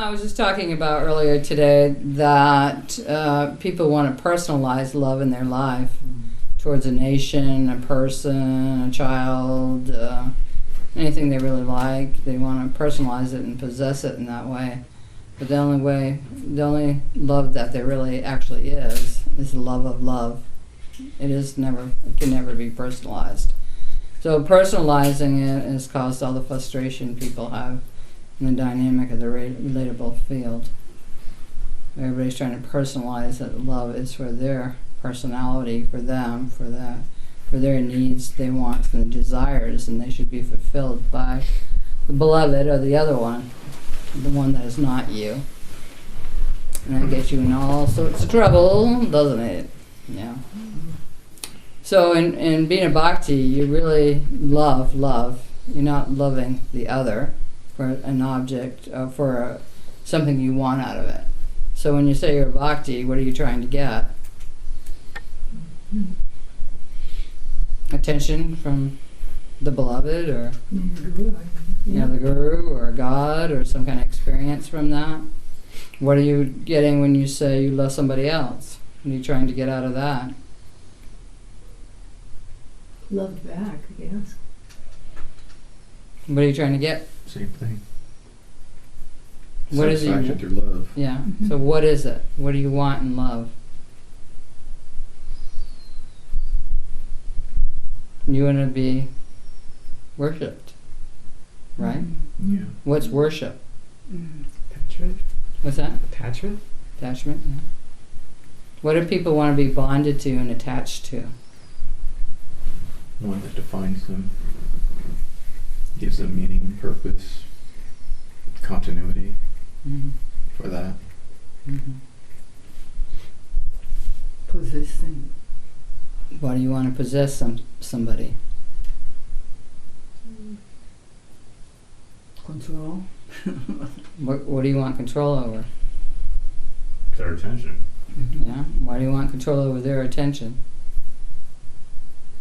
I was just talking about earlier today that people want to personalize love in their life towards a nation, a person, a child, anything they really like. They want to personalize it and possess it in that way. But the only love that there really actually is the love of love. It can never be personalized. So personalizing it has caused all the frustration people have in the dynamic of the relatable field. Everybody's trying to personalize that love is for their personality, for them, for their needs, their wants, and desires, and they should be fulfilled by the beloved or the other one, the one that is not you. And that gets you in all sorts of trouble, doesn't it? Yeah. So in being a bhakti, you really love. You're not loving the other for an object, for something you want out of it. So when you say you're a bhakti, what are you trying to get? Attention from the beloved, or the guru, or God, or some kind of experience from that. What are you getting when you say you love somebody else? What are you trying to get out of that? Love back, I guess. What are you trying to get? Same thing. What is it? Satisfaction through love. Yeah. So what is it? What do you want in love? You want to be worshipped, right? Yeah. What's worship? Attachment. What's that? Attachment. Attachment. Yeah. What do people want to be bonded to and attached to? One that defines them, gives them meaning, purpose, continuity for that. Possessing. Why do you want to possess somebody? Control. What do you want control over? Their attention. Yeah. Why do you want control over their attention?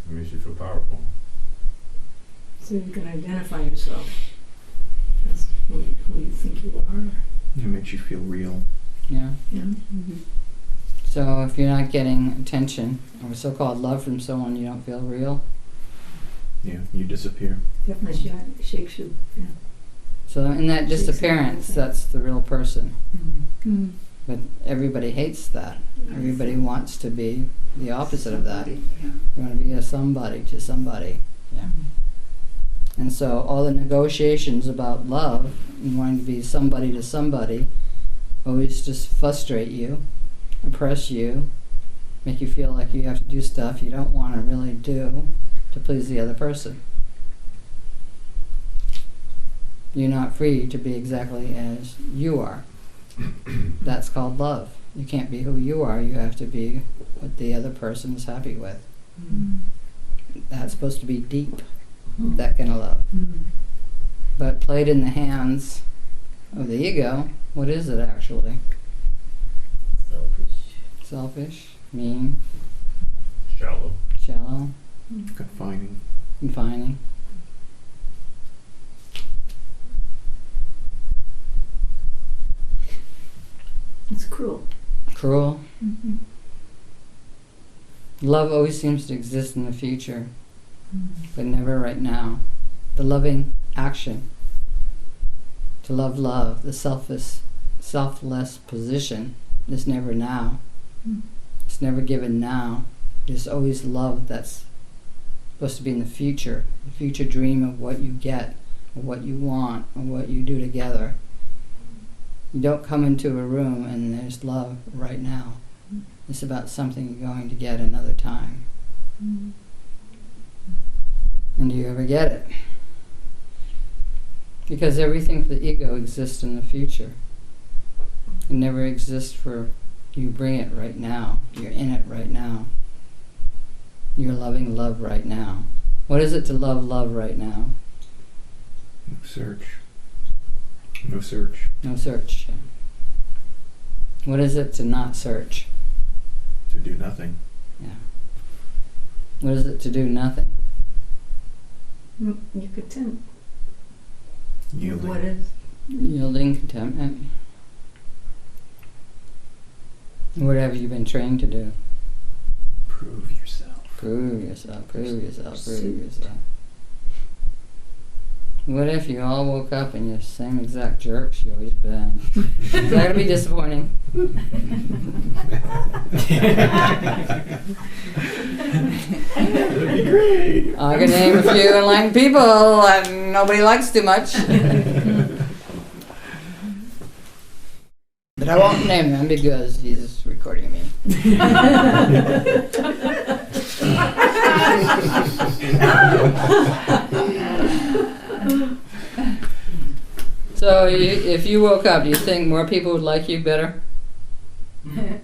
It makes you feel powerful. So you can identify yourself as who you think you are. It makes you feel real. Yeah. Yeah. So if you're not getting attention or so-called love from someone, you don't feel real. Yeah, you disappear. Definitely shakes you. Yeah. So in that disappearance, that's the real person. Mm-hmm. But everybody hates that. Everybody wants to be the opposite of that. Yeah. You want to be a somebody to somebody. Yeah. And so all the negotiations about love and wanting to be somebody to somebody always just frustrate you, oppress you, make you feel like you have to do stuff you don't want to really do to please the other person. You're not free to be exactly as you are. That's called love. You can't be who you are. You have to be what the other person is happy with. That's supposed to be deep, that kind of love. But played in the hands of the ego, what is it actually? Selfish, mean, shallow, Confining. confining. It's cruel. Cruel. Love always seems to exist in the future, but never right now. The loving action, to love, the selfless position is never now. It's never given now. There's always love that's supposed to be in the future dream of what you get, or what you want, or what you do together. You don't come into a room and there's love right now. It's about something you're going to get another time. And do you ever get it? Because everything for the ego exists in the future. It never exists for you. Bring it right now. You're in it right now. You're loving love right now. What is it to love right now? No search. No search. No search. What is it to not search? To do nothing. Yeah. What is it to do nothing? You're content. Yielding. What is? Yielding, contentment. What have you been trained to do? Prove yourself. Prove yourself, prove yourself, prove yourself. What if you all woke up and you're the same exact jerks you always been? Is that gonna be disappointing? That'd be great. I can name a few enlightened people and nobody likes too much. But I won't name them because he's recording me. So if you woke up, do you think more people would like you better?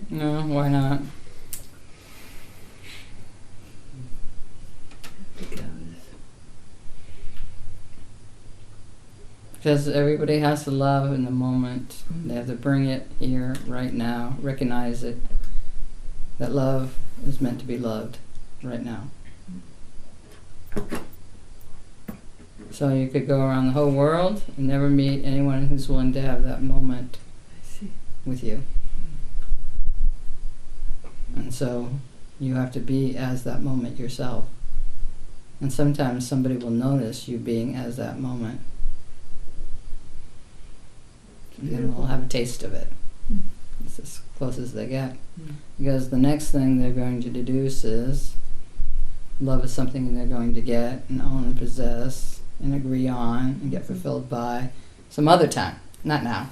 No, why not? Because everybody has to love in the moment. They have to bring it here, right now, recognize it. That love is meant to be loved right now. So you could go around the whole world and never meet anyone who's willing to have that moment with you. And so you have to be as that moment yourself. And sometimes somebody will notice you being as that moment. And then we'll have a taste of it. It's as close as they get. Because the next thing they're going to deduce is love is something they're going to get and own and possess and agree on and get fulfilled by some other time, not now.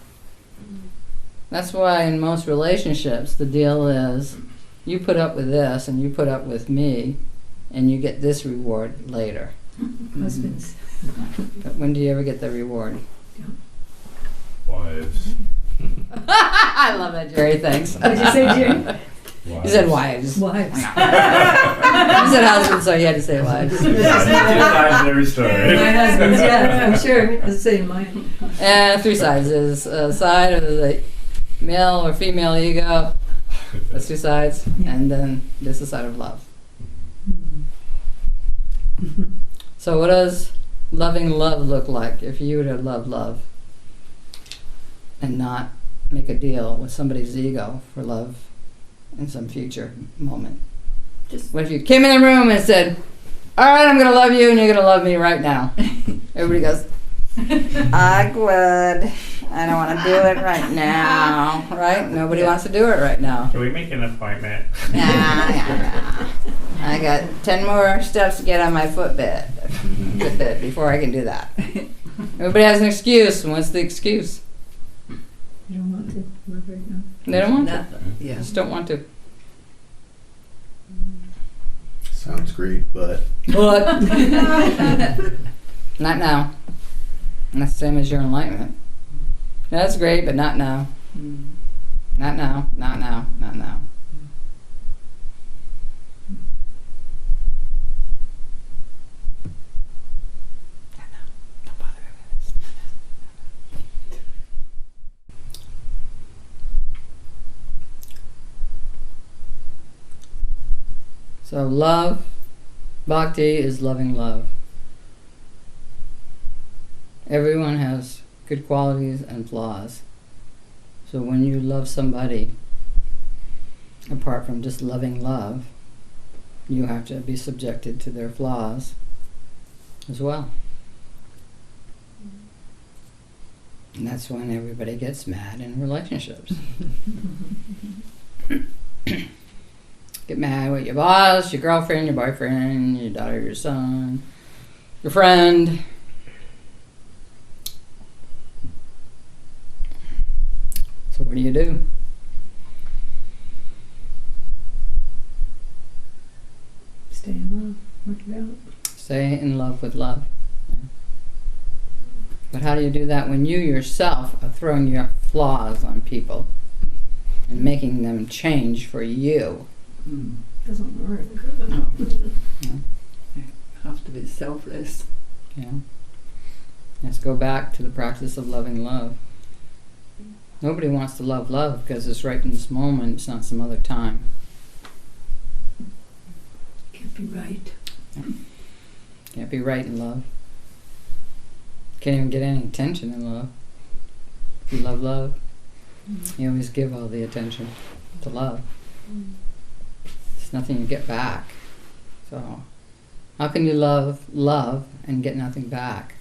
That's why in most relationships the deal is you put up with this and you put up with me and you get this reward later. Husbands. But when do you ever get the reward? Wives. I love that, Jerry, thanks. What did you say, Jerry? You said wives. Wives. You said husbands, so you had to say wives. Two sides in every story. My husband's, yeah, I'm sure. I'll say mine. And three sides. There's a side of the male or female ego. That's two sides. And then there's the side of love. So what does loving love look like if you were to love love and not make a deal with somebody's ego for love in some future moment? What if you came in the room and said, all right, I'm going to love you and you're going to love me right now? Everybody goes, awkward. I don't want to do it right now. Right? Nobody wants to do it right now. Can we make an appointment? Yeah. I got 10 more steps to get on my Fitbit before I can do that. Everybody has an excuse. And what's the excuse? You don't want to love right now. They don't want to. Yeah. Just don't want to. Sounds great, but But not now. And that's the same as your enlightenment. That's great, but not now. Not now. Not now. Not now. Don't bother with this. So love, Bhakti is loving love. Everyone has good qualities and flaws. So when you love somebody, apart from just loving love, you have to be subjected to their flaws as well. And that's when everybody gets mad in relationships. Get mad with your boss, your girlfriend, your boyfriend, your daughter, your son, your friend. So what do? Stay in love. Work it out. Stay in love with love. But how do you do that when you yourself are throwing your flaws on people and making them change for you? Doesn't work. No. Yeah. You have to be selfless. Yeah. Let's go back to the practice of loving love. Nobody wants to love love because it's right in this moment, it's not some other time. Can't be right. Can't be right in love. Can't even get any attention in love. If you love love, you always give all the attention. to love. It's nothing you get back. So how can you love and get nothing back?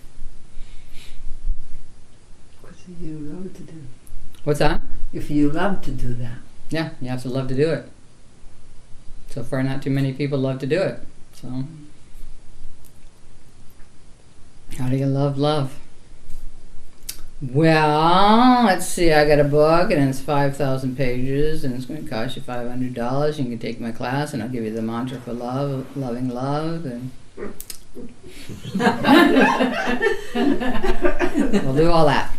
Because you love to do. What's that? If you love to do that. Yeah, you have to love to do it. So far, not too many people love to do it. So, how do you love? Well, let's see. I got a book, and it's 5,000 pages, and it's going to cost you $500. You can take my class, and I'll give you the mantra for love, loving love, and we'll do all that.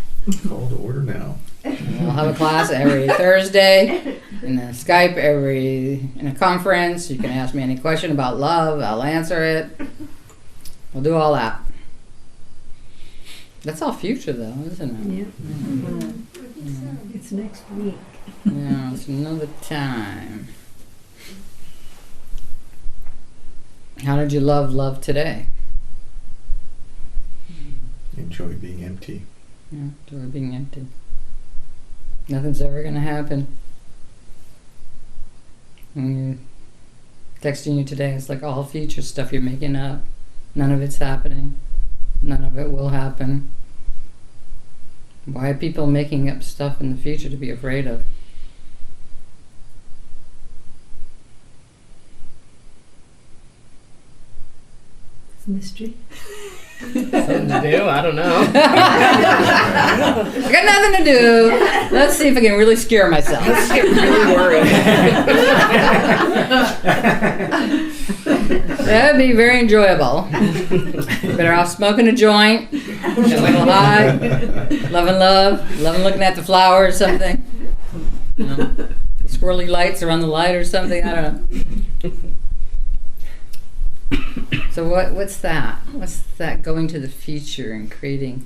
Call to order now. We'll have a class every Thursday, and then Skype in a conference. You can ask me any question about love. I'll answer it. We'll do all that. That's all future, though, isn't it? Yeah. It's next week. Yeah, it's another time. How did you love today? Enjoy being empty. Yeah, enjoy being empty. Nothing's ever going to happen. When you're texting you today, it's like all future stuff you're making up. None of it's happening. None of it will happen. Why are people making up stuff in the future to be afraid of? It's a mystery. Something to do? I don't know. I got nothing to do. Let's see if I can really scare myself. Let's get really worried. That'd be very enjoyable. Better off smoking a joint, get a little high, loving looking at the flower or something. You know, the swirly lights around the light or something. I don't know. So what's that? What's that going to the future and creating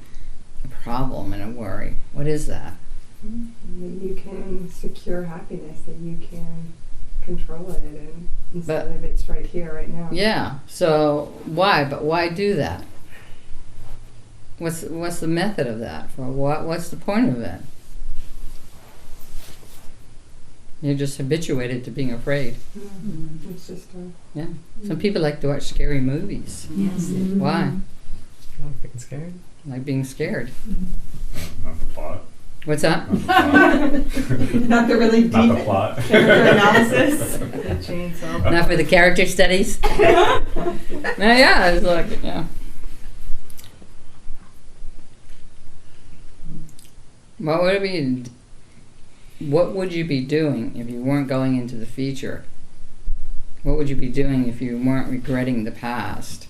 a problem and a worry? What is that? That you can secure happiness, that you can control it, and instead of it's right here, right now. Yeah. So why? But why do that? What's the method of that? For what? What's the point of it? You're just habituated to being afraid. It's just Yeah. Some people like to watch scary movies. Yes. Why? Like being scared. Like being scared. Not the plot. What's that? not the really deep Not the plot. analysis. Chainsaw. Not for the character studies. Yeah, it's like yeah. What would you be doing if you weren't going into the future? What would you be doing if you weren't regretting the past?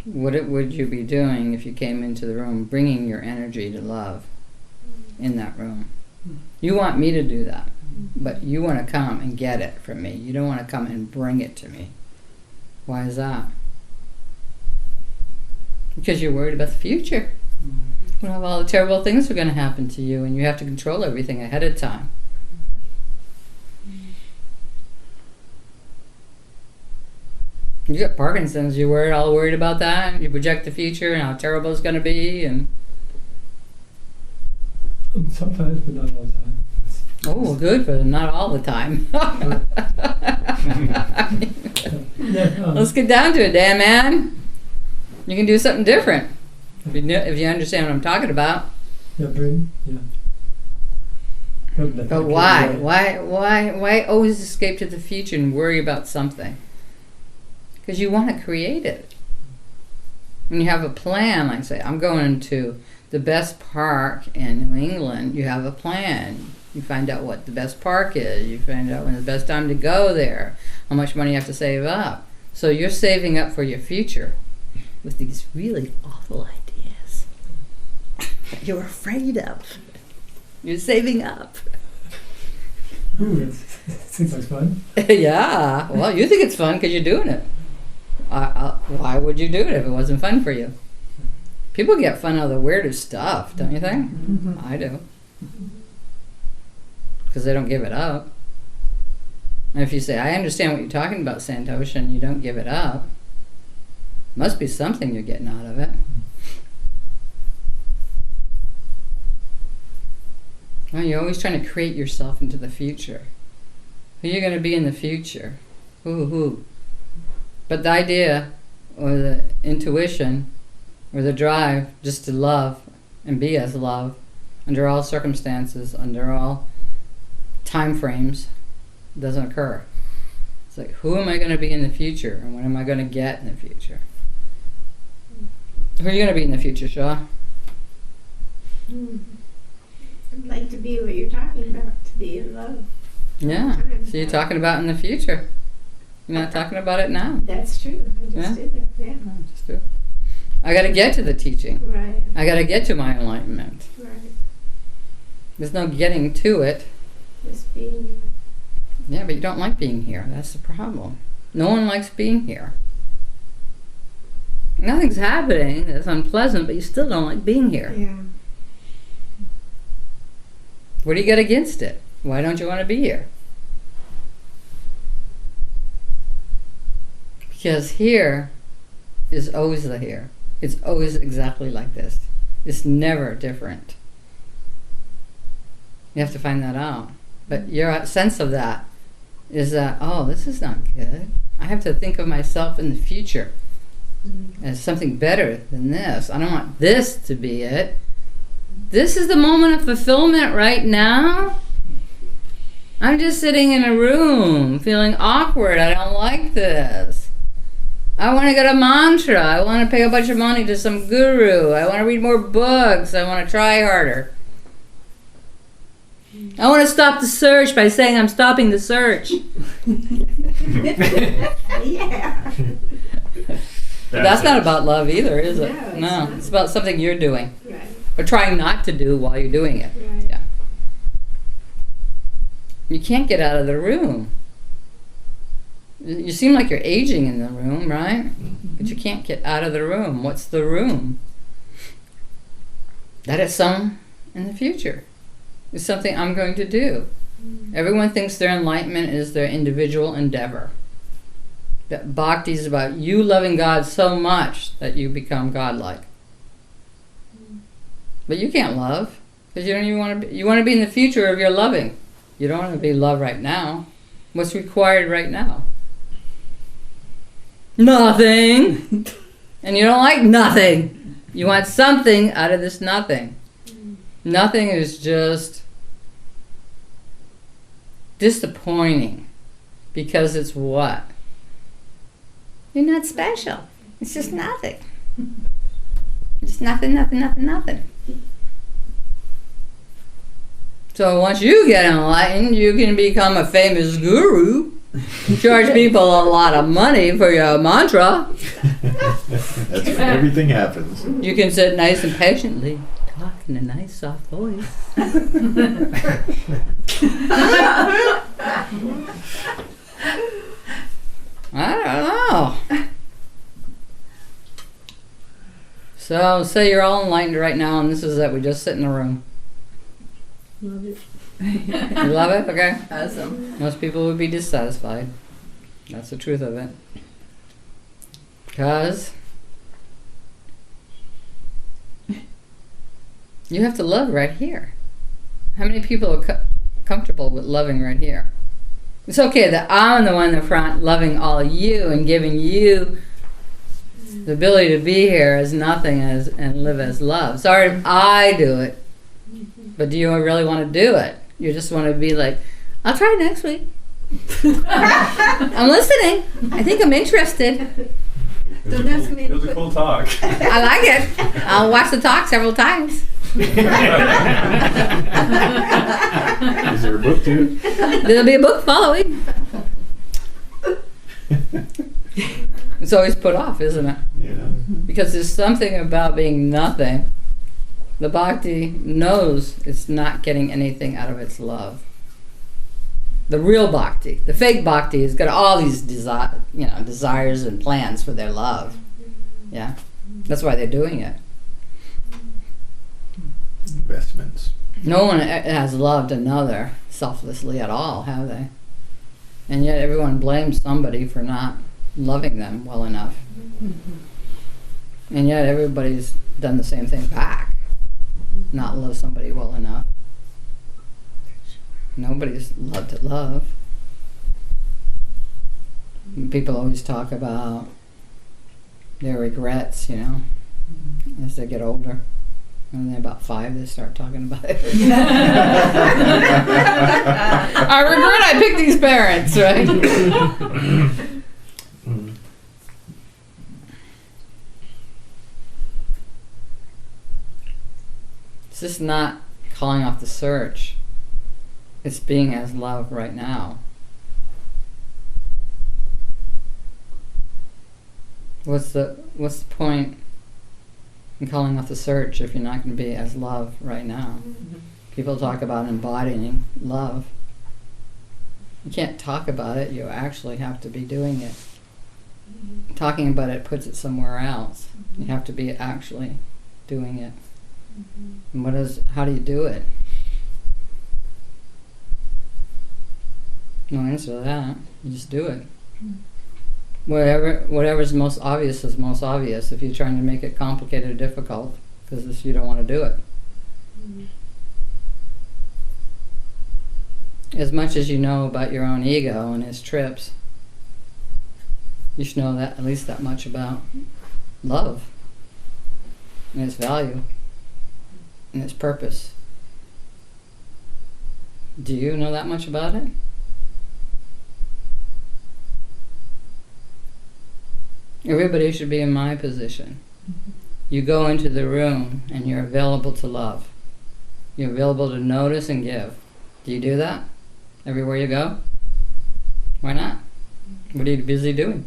What would you be doing if you came into the room bringing your energy to love in that room? You want me to do that, but you want to come and get it from me. You don't want to come and bring it to me. Why is that? Because you're worried about the future. You know, all the terrible things are going to happen to you, and you have to control everything ahead of time. You got Parkinson's, you're all worried about that, you project the future and how terrible it's going to be, and Sometimes, but not all the time. oh, well, good, but not all the time. Let's get down to it, Dan, man. You can do something different if you understand what I'm talking about. Yeah, brain. Yeah. But why? Why always escape to the future and worry about something? Because you want to create it. When you have a plan, like say, I'm going to the best park in New England, you have a plan. You find out what the best park is. You find out when the best time to go there. How much money you have to save up. So you're saving up for your future with these really awful ideas that you're afraid of. You're saving up. Ooh, it seems like fun. Yeah. Well, you think it's fun because you're doing it. Why would you do it if it wasn't fun for you? People get fun out of the weirdest stuff, don't you think? Mm-hmm. I do. Because they don't give it up. And if you say, I understand what you're talking about, Santosha, and you don't give it up, must be something you're getting out of it. Well, you're always trying to create yourself into the future. Who you're going to be in the future. Who. But the idea, or the intuition, or the drive just to love and be as love, under all circumstances, under all time frames, doesn't occur. It's like, who am I going to be in the future, and what am I going to get in the future? Who are you going to be in the future, Shaw? I'd like to be what you're talking about, to be in love. Yeah, so you're talking about in the future. You're not talking about it now. That's true. I just Yeah. did that. Yeah. No, just do it. I got to get to the teaching. Right. I got to get to my enlightenment. Right. There's no getting to it. Just being. Yeah, but you don't like being here. That's the problem. No one likes being here. Nothing's happening that's unpleasant, but you still don't like being here. Yeah. What do you got against it? Why don't you want to be here? Because here is always the here. It's always exactly like this. It's never different. You have to find that out. But your sense of that is that, oh, this is not good. I have to think of myself in the future as something better than this. I don't want this to be it. This is the moment of fulfillment right now. I'm just sitting in a room feeling awkward. I don't like this. I want to get a mantra. I want to pay a bunch of money to some guru. I want to read more books. I want to try harder. I want to stop the search by saying I'm stopping the search. Yeah. That's not about love either, is it? No, it's No, not. it's about something you're doing. Right. Or trying not to do while you're doing it. Right. Yeah. You can't get out of the room. You seem like you're aging in the room, right? But you can't get out of the room. What's the room? That is some in the future. It's something I'm going to do. Everyone thinks their enlightenment is their individual endeavor. That bhakti is about you loving God so much that you become godlike. But you can't love because you don't even want to be. You want to be in the future of your loving. You don't want to be love right now. What's required right now? Nothing. And you don't like nothing. You want something out of this nothing. Nothing is just disappointing because it's what? You're not special. It's just nothing. Just nothing. So once you get enlightened, you can become a famous guru. Charge people a lot of money for your mantra. That's when everything happens. You can sit nice and patiently, talk in a nice soft voice. I don't know. So say you're all enlightened right now, and this is it. We just sit in a room. Love it. You love it? Okay. Awesome. Most people would be dissatisfied. That's the truth of it. Because you have to love right here. How many people are comfortable with loving right here? It's okay that I'm the one in the front loving all of you and giving you the ability to be here as nothing and live as love. Sorry if I do it, but do you really want to do it? You just want to be like, I'll try next week. I'm listening. I think I'm interested. Don't ask me It to was a put. cool talk. I like it. I'll watch the talk several times. Is there a book too? There'll be a book following. It's always put off, isn't it? Yeah. Because there's something about being nothing. The bhakti knows it's not getting anything out of its love. The real bhakti, the fake bhakti, has got all these desires and plans for their love. Yeah, that's why they're doing it. Investments. No one has loved another selflessly at all, have they? And yet everyone blames somebody for not loving them well enough. And yet everybody's done the same thing back. Not love somebody well enough. Nobody's loved to love. People always talk about their regrets, you know, as they get older. And then about 5, they start talking about it. I regret I picked these parents, right? It's just not calling off the search. It's being as love right now. What's the point in calling off the search if you're not going to be as love right now? People talk about embodying love. You can't talk about it, you actually have to be doing it. Talking about it puts it somewhere else. You have to be actually doing it. And how do you do it? No answer to that. You just do it. Whatever's most obvious is most obvious if you're trying to make it complicated or difficult, because you don't want to do it. As much as you know about your own ego and its trips, you should know that at least that much about love and its value and its purpose. Do you know that much about it? Everybody should be in my position. You go into the room and you're available to love. You're available to notice and give. Do you do that everywhere you go? Why not? What are you busy doing?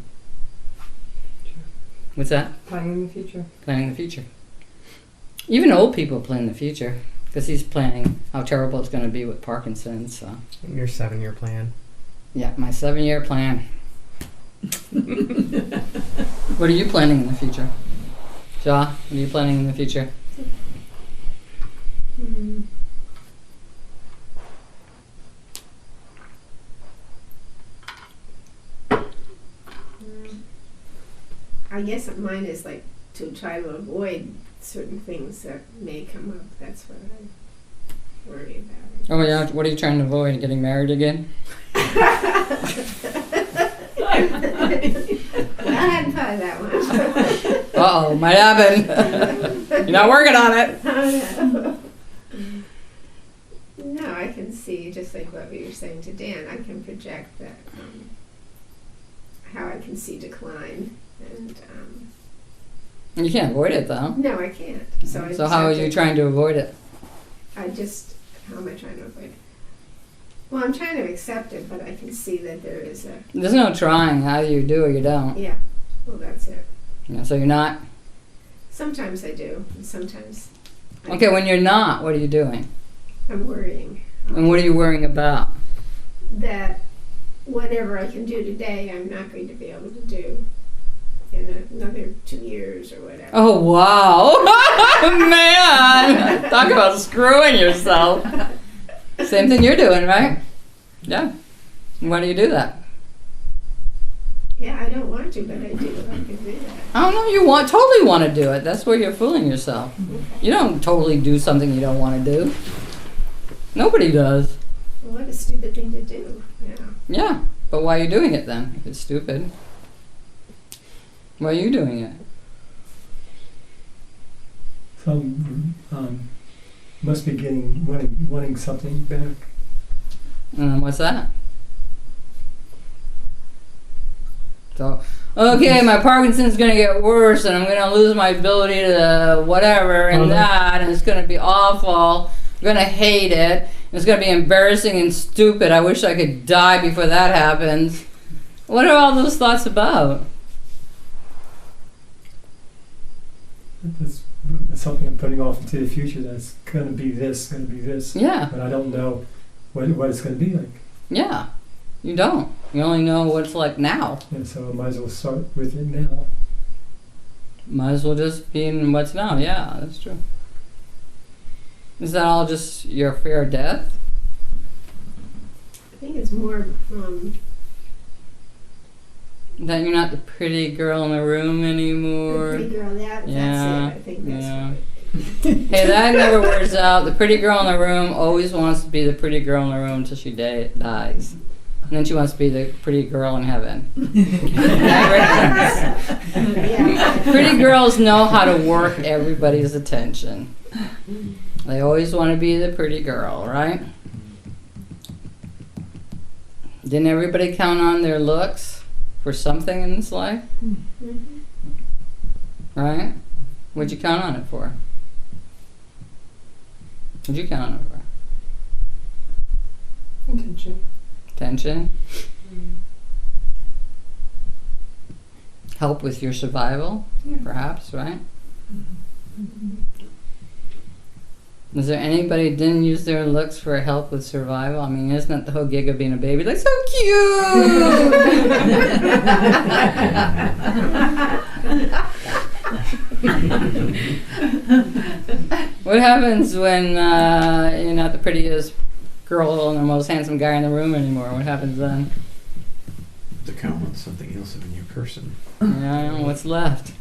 What's that? Planning the future. Planning the future. Even old people plan the future, because he's planning how terrible it's going to be with Parkinson's. So. Your 7-year plan. Yeah, my 7-year plan. What are you planning in the future? Shaw, what are you planning in the future? I guess mine is like to try to avoid certain things that may come up. That's what I worry about. Oh yeah, what are you trying to avoid? Getting married again? Well, I hadn't thought of that one. Uh-oh, might happen. You're not working on it. Oh, no. No, I can see, just like what you were saying to Dan, I can project that, how I can see decline. And You can't avoid it though. no, I can't. So how are you trying to avoid it? how am I trying to avoid it? Well, I'm trying to accept it, but I can see that there is a... There's no trying. How you do or you don't. Yeah, well, that's it. Yeah, so you're not... Sometimes I do, and sometimes Okay, when you're not, what are you doing? I'm worrying. And what are you worrying about? That whatever I can do today, I'm not going to be able to do in another 2 years or whatever. Oh, wow. Man. Talk about screwing yourself. Same thing you're doing, right? Yeah. Why do you do that? Yeah, I don't want to, but I do. I can do that. I don't know. You totally want to do it. That's where you're fooling yourself. You don't totally do something you don't want to do. Nobody does. Well, what a stupid thing to do. Yeah. Yeah. But why are you doing it then? If it's stupid. Why are you doing it? So, must be wanting something back. What's that? So, okay, my Parkinson's going to get worse and I'm going to lose my ability to whatever and that, and it's going to be awful. I'm going to hate it. It's going to be embarrassing and stupid. I wish I could die before that happens. What are all those thoughts about? That's something I'm putting off into the future. That's going to be this, going to be this. Yeah. But I don't know what it's going to be like. Yeah. You don't. You only know what it's like now. And so I might as well start with it now. Might as well just be in what's now. Yeah, that's true. Is that all just your fear of death? I think it's more, That you're not the pretty girl in the room anymore? the pretty girl, that's Yeah, it. I think that's yeah. what it Hey, that never wears out. The pretty girl in the room always wants to be the pretty girl in the room until she dies. And then she wants to be the pretty girl in heaven. Never ends. Pretty girls know how to work everybody's attention. They always want to be the pretty girl, right? Didn't everybody count on their looks for something in this life? Right? What'd you count on it for? What'd you count on it for? Intention. Attention? Help with your survival, perhaps, right? Is there anybody who didn't use their looks for help with survival? I mean, isn't that the whole gig of being a baby? Like, so cute! What happens when you're not the prettiest girl and the most handsome guy in the room anymore? What happens then? To count on something else in your person. Yeah, what's left?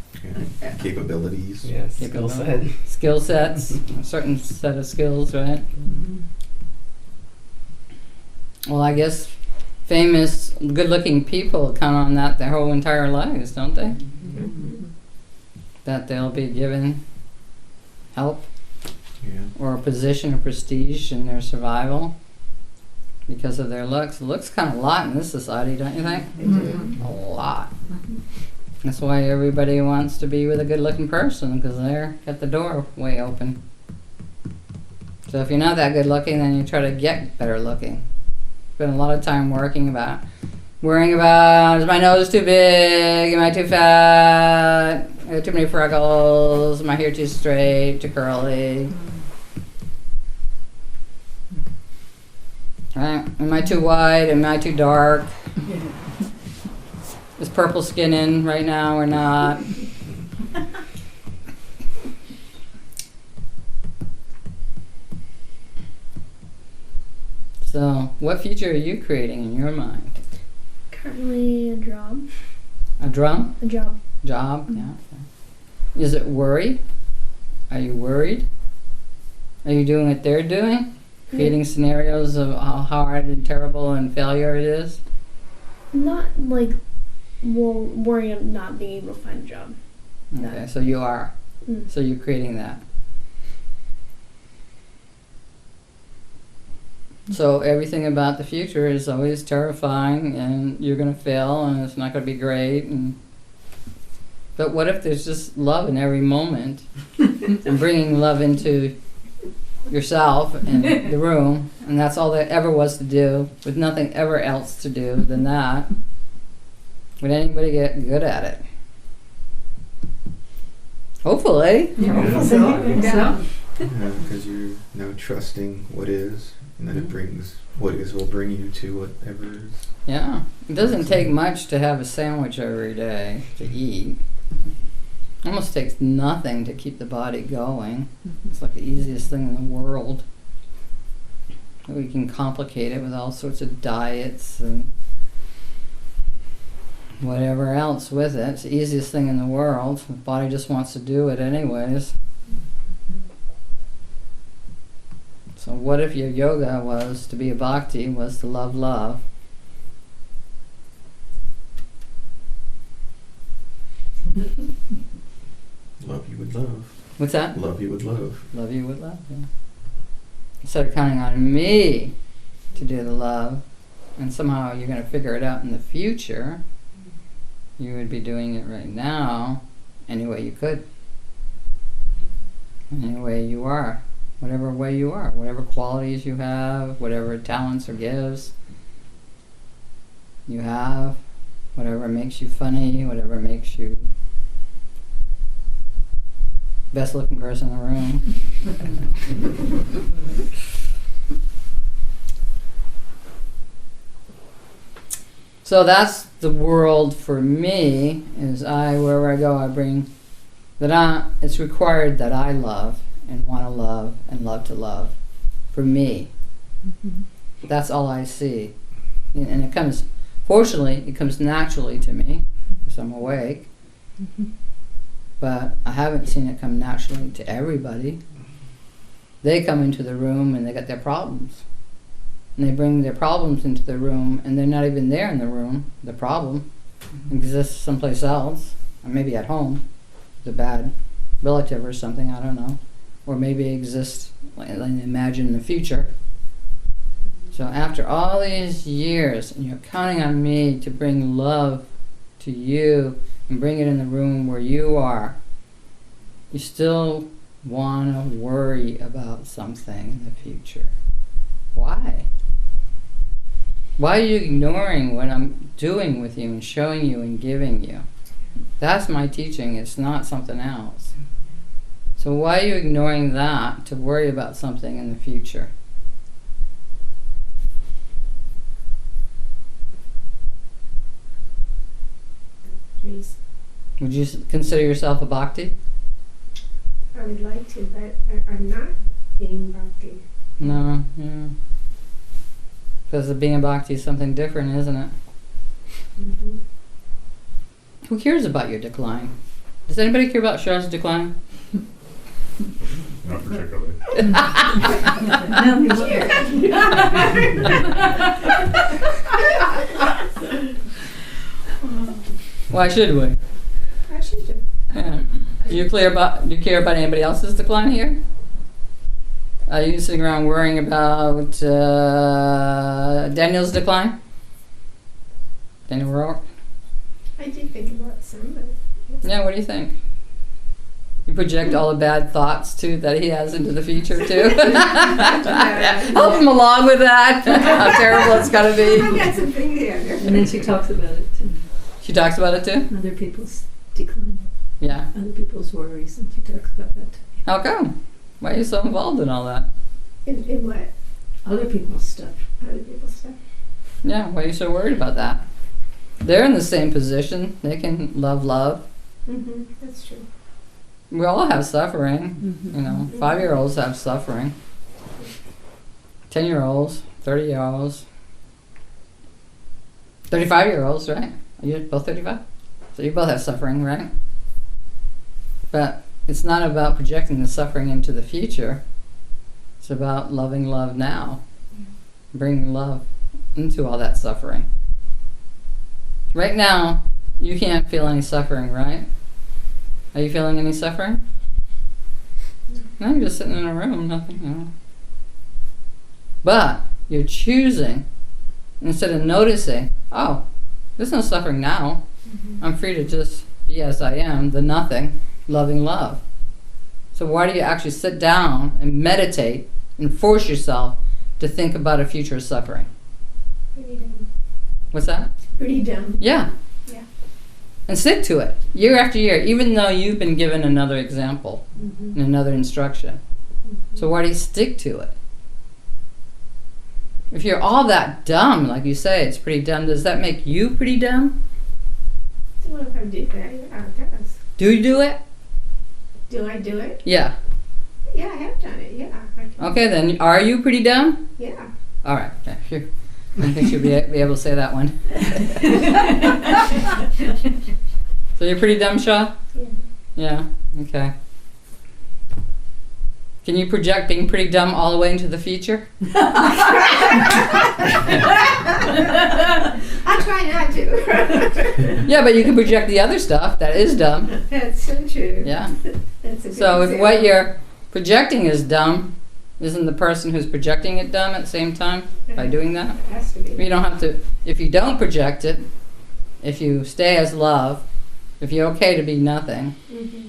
Yeah. Capabilities. Yes, skill set. Skill sets, a certain set of skills, right? Well, I guess famous, good-looking people count on that their whole entire lives, don't they? That they'll be given help Yeah. or a position of prestige in their survival because of their looks. Looks kind of a lot in this society, don't you think? A lot. That's why everybody wants to be with a good-looking person, because they're got the door way open. So if you're not that good-looking, then you try to get better looking. Spend a lot of time worrying about, is my nose too big? Am I too fat? I got too many freckles? My hair too straight, too curly? Right? Am I too white? Am I too dark? Is purple skin in right now or not? So, what future are you creating in your mind? Currently a job. A drum? A job. Job? Yeah. Okay. Is it worry? Are you worried? Are you doing what they're doing? Creating scenarios of how hard and terrible and failure it is? Not like worry of not being able to find a job. Okay, so you are. Mm. So you're creating that. So everything about the future is always terrifying, and you're going to fail, and it's not going to be great. But what if there's just love in every moment, and bringing love into yourself and the room, and that's all there ever was to do, with nothing ever else to do than that? Would anybody get good at it? Hopefully. Yeah, because you're now trusting what is, and then it brings what is will bring you to whatever is. Yeah. It doesn't take much to have a sandwich every day to eat. Almost takes nothing to keep the body going. It's like the easiest thing in the world. We can complicate it with all sorts of diets and whatever else with it. It's the easiest thing in the world. The body just wants to do it anyways. So what if your yoga was to be a bhakti, was to love love? Love you would love. What's that? Love you would love. Love you with love, yeah. Instead of counting on me to do the love, and somehow you're going to figure it out in the future, you would be doing it right now any way you could. Any way you are. Whatever way you are. Whatever qualities you have, whatever talents or gifts you have, whatever makes you funny, whatever makes you best looking person in the room. So that's the world for me, is wherever I go, I bring that it's required that I love and want to love and love to love for me. That's all I see. And it comes, fortunately, it comes naturally to me because I'm awake. but I haven't seen it come naturally to everybody. They come into the room and they got their problems. And they bring their problems into the room, and they're not even there in the room. The problem exists someplace else, or maybe at home, the bad relative or something, I don't know. Or maybe it exists, like imagine in the future. So after all these years, and you're counting on me to bring love to you and bring it in the room where you are, you still want to worry about something in the future. Why? Why are you ignoring what I'm doing with you and showing you and giving you? That's my teaching. It's not something else. So why are you ignoring that to worry about something in the future? Please. Would you consider yourself a Bhakti? I would like to, but I'm not being Bhakti. No, yeah. Because being a Bhakti is something different, isn't it? Mm-hmm. Who cares about your decline? Does anybody care about Shah's decline? Not particularly. Now he's here. Why should we? I should do. Yeah. Do you care about anybody else's decline here? Are you sitting around worrying about Daniel's decline? Daniel Rourke? I do think about some, but Yeah, what do you think? You project all the bad thoughts too that he has into the future too. Help him along with that. How terrible it's gonna I've be. got some things here. And then she talks about it too. She talks about it too. Other people's decline, Yeah. other people's worries, and she talks about that too. How come? Why are you so involved in all that? In what? Other people's stuff. Other people's stuff. Yeah. Why are you so worried about that? They're in the same position. They can love. Mm-hmm. That's true. We all have suffering. You know, 5-year-olds have suffering. 10-year-olds, 30-year-olds, 35-year-olds, right? Are you both 35? So you both have suffering, right? But it's not about projecting the suffering into the future. It's about loving love now. Bringing love into all that suffering. Right now, you can't feel any suffering, right? Are you feeling any suffering? No, you're just sitting in a room, nothing, you know. But you're choosing, instead of noticing, oh, there's no suffering now. I'm free to just be as I am, the nothing, loving love. So why do you actually sit down and meditate and force yourself to think about a future of suffering? Pretty dumb. What's that? Pretty dumb. Yeah. Yeah. And stick to it, year after year, even though you've been given another example and another instruction. So why do you stick to it? If you're all that dumb, like you say, it's pretty dumb, does that make you pretty dumb? Well, if I did that, yeah, it does. Do you do it? Do I do it? Yeah. Yeah, I have done it. Yeah. Okay, then are you pretty dumb? Yeah. All right. Okay, phew. I think you'll be able to say that one. So you're pretty dumb, Shaw? Yeah. Yeah. Okay. Can you project being pretty dumb all the way into the future? I try not to. Yeah, but you can project the other stuff that is dumb. That's so true. Yeah. That's a good So if example. what you're projecting is dumb, isn't the person who's projecting it dumb at the same time by doing that? It has to be. You don't have to, if you don't project it, if you stay as love, if you're okay to be nothing, Mm-hmm.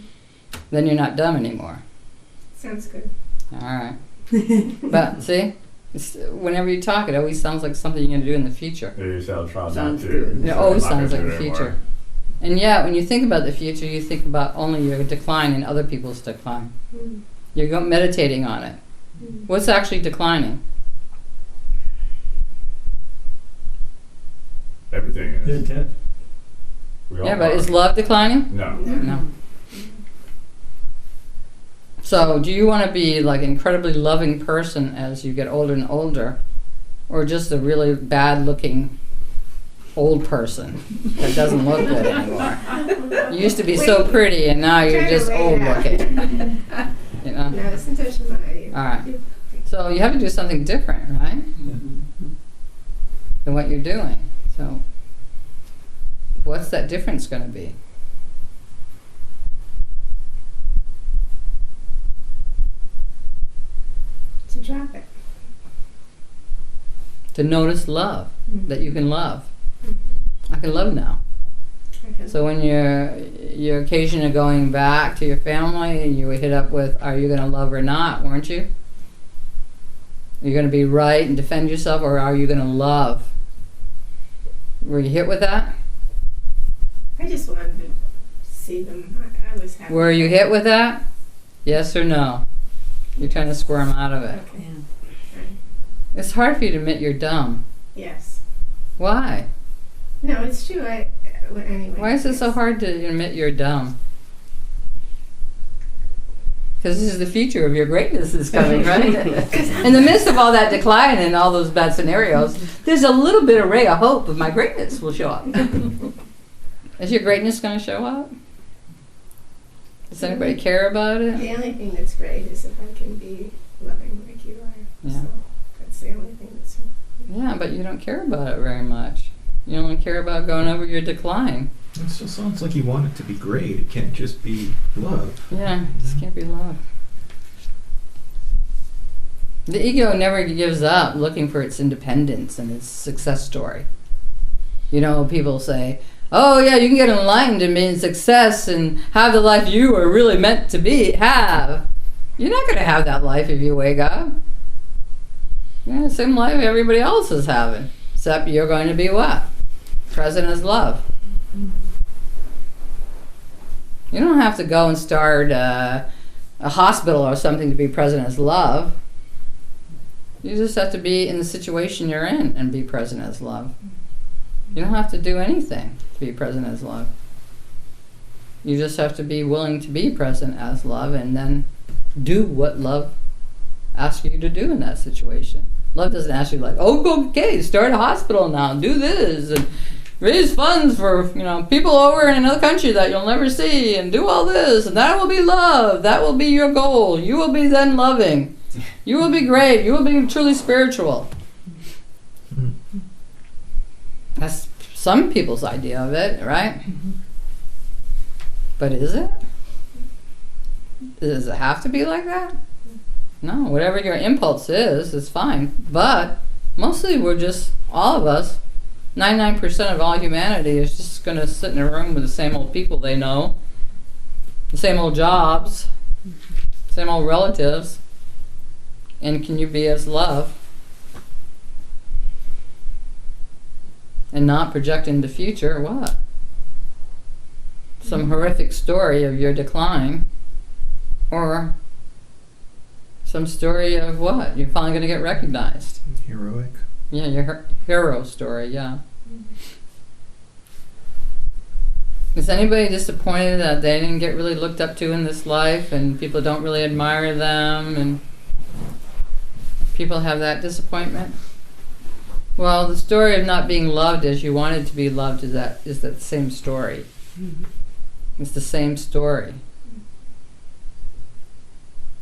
then you're not dumb anymore. Sounds good. All right. But see, whenever you talk, it always sounds like something you're going to do in the future. You sound try not Sounds to. good. It So always I'm not sounds like gonna the do it future. anymore. And yeah, when you think about the future, you think about only your decline and other people's decline. Mm. You're meditating on it. Mm. What's actually declining? Everything They're is. dead. We all Yeah, but are. is love declining? No. No. So, do you want to be like an incredibly loving person as you get older and older, or just a really bad-looking old person that doesn't look good anymore. You used to be so pretty, and now you're Try to just lay old it out. looking. You know. No, Santosha and I. All right. So you have to do something different, right? Than what you're doing. So what's that difference going to be? To drop it. To notice love, Mhm. that you can love. I can love now. Okay. So when your occasion of going back to your family, and you were hit up with, are you going to love or not, weren't you? Are you going to be right and defend yourself, or are you going to love? Were you hit with that? I just wanted to see them. I was happy. Were you hit with that? Yes or no? You're trying to squirm out of it. Okay. It's hard for you to admit you're dumb. Yes. Why? No, it's true. Anyway. Why is it so hard to admit you're dumb? Because this is the future of your greatness is coming, right? In the midst of all that decline and all those bad scenarios, there's a little bit of ray of hope of my greatness will show up. Is your greatness going to show up? Does anybody care about it? The only thing that's great is if I can be loving like you are. Yeah. So that's the only thing that's. Yeah, but you don't care about it very much. You only care about going over your decline. It still sounds like you want it to be great. It can't just be love. Yeah, this can't be love. The ego never gives up looking for its independence and its success story. You know, people say, oh yeah, you can get enlightened and be in success and have the life you are really meant to have. You're not going to have that life if you wake up. Yeah, the same life everybody else is having. Except you're going to be what? Present as love. You don't have to go and start a hospital or something to be present as love. You just have to be in the situation you're in and be present as love. You don't have to do anything to be present as love. You just have to be willing to be present as love and then do what love asks you to do in that situation. Love doesn't ask you like, oh, okay, start a hospital now, do this, and raise funds for people over in another country that you'll never see, and do all this, and that will be love. That will be your goal. You will be then loving. You will be great. You will be truly spiritual. That's some people's idea of it, right? But is it? Does it have to be like that? No, whatever your impulse is fine. But mostly we're just, all of us, 99% of all humanity is just going to sit in a room with the same old people they know, the same old jobs, same old relatives. And can you be as love and not project into the future what? Some horrific story of your decline, or some story of what? You're finally going to get recognized. Heroic. Yeah, your hero story, yeah. Is anybody disappointed that they didn't get really looked up to in this life and people don't really admire them and people have that disappointment? Well, the story of not being loved as you wanted to be loved is that same story. It's the same story.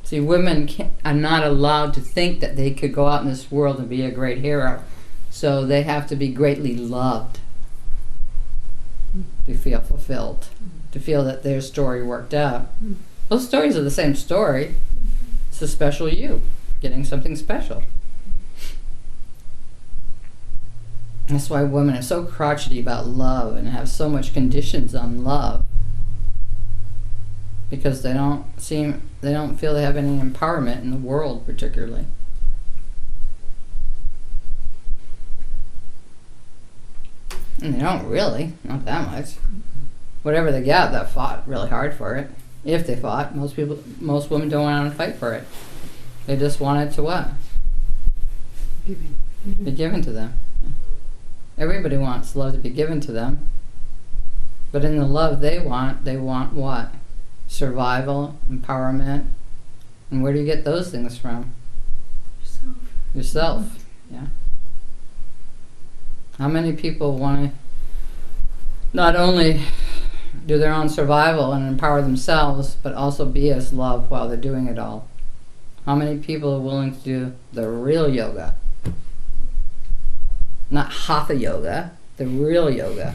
See, women are not allowed to think that they could go out in this world and be a great hero. So they have to be greatly loved to feel fulfilled, to feel that their story worked out. Those stories are the same story. It's a special you, getting something special. That's why women are so crotchety about love and have so much conditions on love. Because they don't feel they have any empowerment in the world particularly. And they don't really, not that much. Whatever they get, that fought really hard for it. If they fought, most women don't want to fight for it. They just want it to what? Be given to them. Everybody wants love to be given to them. But in the love they want what? Survival, empowerment. And where do you get those things from? Yourself. Yeah. How many people want to not only do their own survival and empower themselves, but also be as love while they're doing it all. How many people are willing to do the real yoga? Not hatha yoga, the real yoga.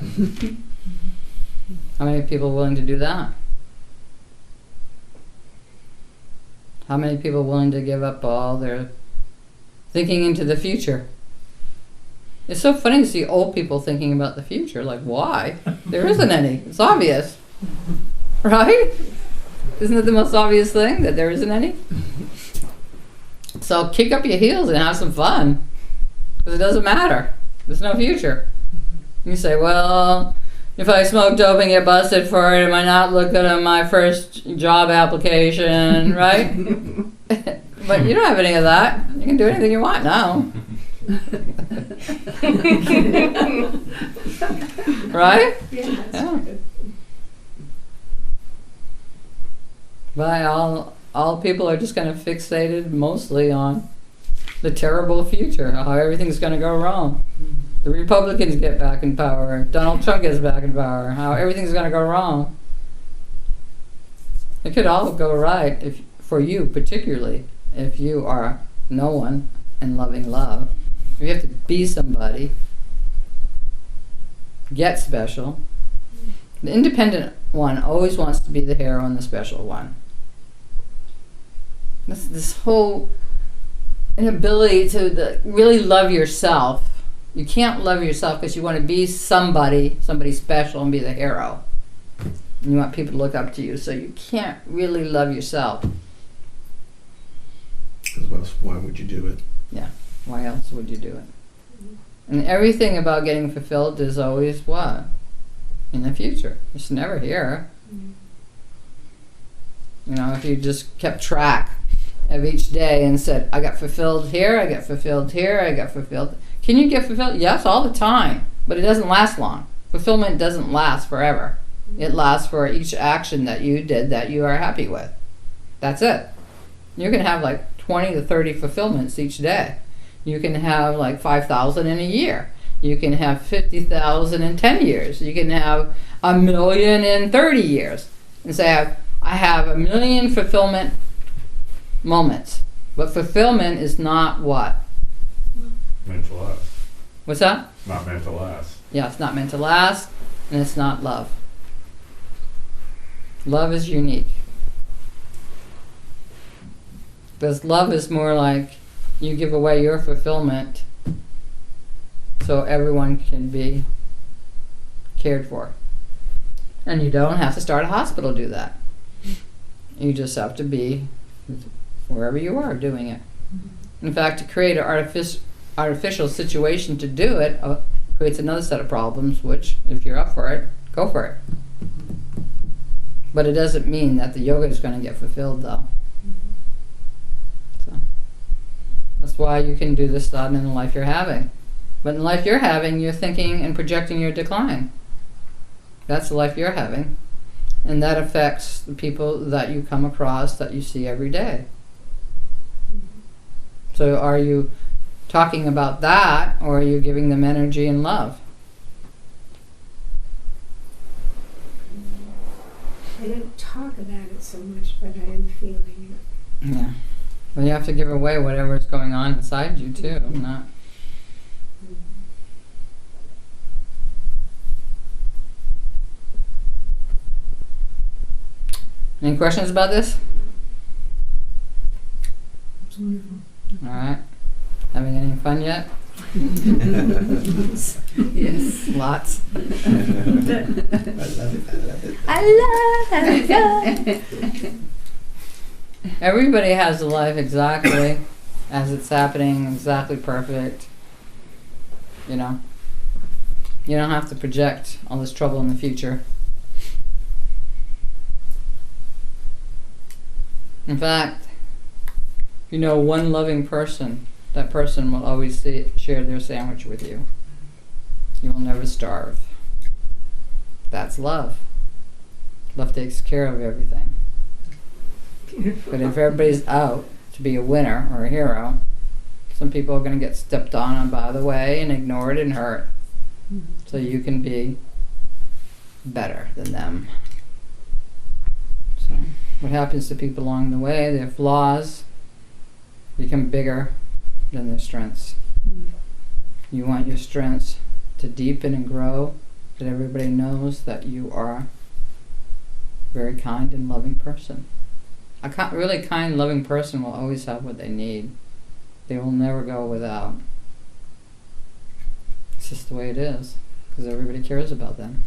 How many people are willing to do that? How many people are willing to give up all their thinking into the future? It's so funny to see old people thinking about the future. Like, why? There isn't any. It's obvious. Right? Isn't it the most obvious thing, that there isn't any? So kick up your heels and have some fun. Because it doesn't matter. There's no future. You say, well, if I smoke dope and get busted for it, am I not look good on my first job application, right? But you don't have any of that. You can do anything you want now. Right? Yeah, that's Yeah. good. But all people are just kind of fixated mostly on the terrible future, how everything's going to go wrong. The Republicans get back in power, Donald Trump gets back in power, how everything's going to go wrong. It could all go right if, for you particularly, if you are no one and loving love. If you have to be somebody, get special. The independent one always wants to be the hero and the special one. This whole inability to really love yourself. You can't love yourself because you want to be somebody special and be the hero. And you want people to look up to you, so you can't really love yourself. Because why would you do it? Why else would you do it? And everything about getting fulfilled is always what? In the future. It's never here. You know, if you just kept track of each day and said, I got fulfilled here, I got fulfilled here, I got fulfilled. Can you get fulfilled? Yes, all the time. But it doesn't last long. Fulfillment doesn't last forever. It lasts for each action that you did that you are happy with. That's it. You can have like 20 to 30 fulfillments each day. You can have like 5,000 in a year. You can have 50,000 in 10 years. You can have 1 million in 30 years. And say, I have 1 million fulfillment moments. But fulfillment is not what? Meant to last. What's that? Not meant to last. Yeah, it's not meant to last, and it's not love. Love is unique. Because love is more like you give away your fulfillment so everyone can be cared for. And you don't have to start a hospital to do that. You just have to be wherever you are doing it. In fact, to create an artificial situation to do it creates another set of problems, which, if you're up for it, go for it. But it doesn't mean that the yoga is going to get fulfilled, though. So that's why you can do this thought in the life you're having. But in the life you're having, you're thinking and projecting your decline. That's the life you're having. And that affects the people that you come across, that you see every day. So are you talking about that, or are you giving them energy and love? I don't talk about it so much, but I am feeling it. Yeah. Well, you have to give away whatever is going on inside you, too. Not. Any questions about this? It's wonderful. All right. Having any fun yet? Yes. Lots. I love it. I love it. Everybody has a life exactly as it's happening, exactly perfect. You know? You don't have to project all this trouble in the future. In fact, if you know one loving person, that person will always share their sandwich with you. You will never starve. That's love. Love takes care of everything. But if everybody's out to be a winner or a hero, some people are going to get stepped on by the way and ignored and hurt. So you can be better than them. So, what happens to people along the way, their flaws become bigger than their strengths. You want your strengths to deepen and grow, that everybody knows that you are a very kind and loving person. A really kind, loving person will always have what they need. They will never go without. It's just the way it is, because everybody cares about them.